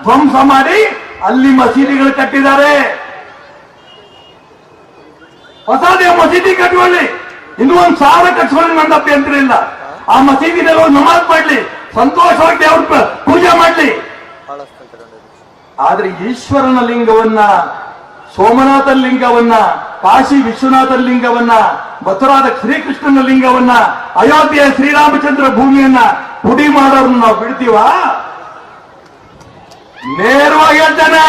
ಧ್ವಂಸ ಮಾಡಿ ಅಲ್ಲಿ ಮಸೀದಿಗಳು ಕಟ್ಟಿದ್ದಾರೆ. ಹೊಸದೇ ಮಸೀದಿ ಕಟ್ಟುವಲ್ಲಿ ಇನ್ನೂ 1,000 ಕಟ್ಸ್ಕೊಳ್ಳಿ ನನ್ನ ಅಭ್ಯಂತರ ಇಲ್ಲ. ಆ ಮಸೀದಿನಲ್ಲಿ ನಮಾಜ್ ಮಾಡ್ಲಿ, ಸಂತೋಷವಾಗಿ ದೇವ್ರ ಪೂಜೆ ಮಾಡ್ಲಿ. ಆದ್ರೆ ಈಶ್ವರನ ಲಿಂಗವನ್ನ, ಸೋಮನಾಥ ಲಿಂಗವನ್ನ, ಕಾಶಿ ವಿಶ್ವನಾಥ ಲಿಂಗವನ್ನ, ಮಥುರಾದ ಶ್ರೀಕೃಷ್ಣನ ಲಿಂಗವನ್ನ, ಅಯೋಧ್ಯೆಯ ಶ್ರೀರಾಮಚಂದ್ರ ಭೂಮಿಯನ್ನ ಪುಡಿ ಮಾಡೋರನ್ನ ನಾವು ಬಿಡ್ತೀವ? ನೇರವಾಗಿ ಹೇಳ್ತೇನೆ,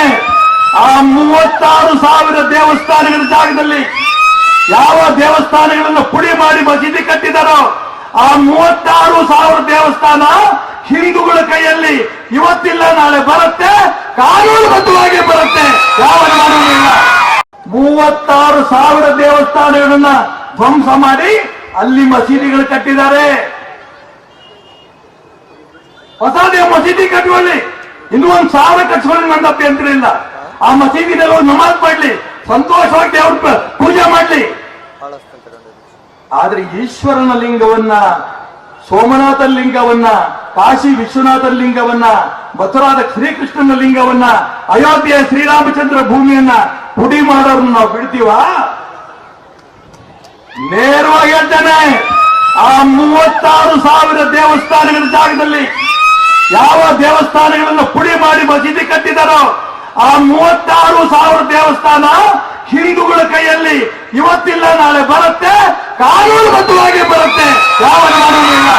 ಆ 36,000 ದೇವಸ್ಥಾನಗಳ ಜಾಗದಲ್ಲಿ ಯಾವ ದೇವಸ್ಥಾನಗಳನ್ನು ಪುಡಿ ಮಾಡಿ ಮಸೀದಿ ಕಟ್ಟಿದಾರೋ ಆ 36,000 ದೇವಸ್ಥಾನ ಹಿಂದೂಗಳ ಕೈಯಲ್ಲಿ ಇವತ್ತಿಲ್ಲ ನಾಳೆ ಬರುತ್ತೆ, ಕಾನೂನುಬದ್ಧವಾಗಿ ಬರುತ್ತೆ. ಯಾವ ಕಾನೂನಿಲ್ಲ. 36,000 ದೇವಸ್ಥಾನಗಳನ್ನ ಧ್ವಂಸ ಮಾಡಿ ಅಲ್ಲಿ ಮಸೀದಿಗಳು ಕಟ್ಟಿದ್ದಾರೆ. ಹೊಸದೇ ಮಸೀದಿ ಕಟ್ಟುವಲ್ಲಿ ಇನ್ನೂ 1,000 ಕಟ್ಸ್ಕೊಳ್ಳಿ ನನ್ನ ಅಭ್ಯಂತರ ಇಲ್ಲ. ಆ ಮಸೀದಿನಲ್ಲಿ ನಮಾಜ್ ಮಾಡ್ಲಿ, ಸಂತೋಷವಾಗಿ ದೇವ್ರ ಪೂಜೆ ಮಾಡ್ಲಿ. ಆದ್ರೆ ಈಶ್ವರನ ಲಿಂಗವನ್ನ, ಸೋಮನಾಥ ಲಿಂಗವನ್ನ, ಕಾಶಿ ವಿಶ್ವನಾಥ ಲಿಂಗವನ್ನ, ಮಥುರಾದ ಶ್ರೀಕೃಷ್ಣನ ಲಿಂಗವನ್ನ, ಅಯೋಧ್ಯೆಯ ಶ್ರೀರಾಮಚಂದ್ರ ಭೂಮಿಯನ್ನ ಪುಡಿ ಮಾಡೋರನ್ನ ನಾವು ಬಿಡ್ತೀವ? ನೇರವಾಗಿ ಹೇಳ್ತೇನೆ, ಆ 36,000 ದೇವಸ್ಥಾನಗಳ ಜಾಗದಲ್ಲಿ ಯಾವ ದೇವಸ್ಥಾನಗಳನ್ನು ಪುಡಿ ಮಾಡಿ ಮಸೀದಿ ಕಟ್ಟಿದಾರೋ ಆ 36,000 ದೇವಸ್ಥಾನ ಹಿಂದೂಗಳ ಕೈಯಲ್ಲಿ ಇವತ್ತಿಲ್ಲ ನಾಳೆ ಬರುತ್ತೆ, ಕಾನೂನುಬದ್ಧವಾಗಿ ಬರುತ್ತೆ. ಯಾವ ಕಾನೂನಿಲ್ಲ.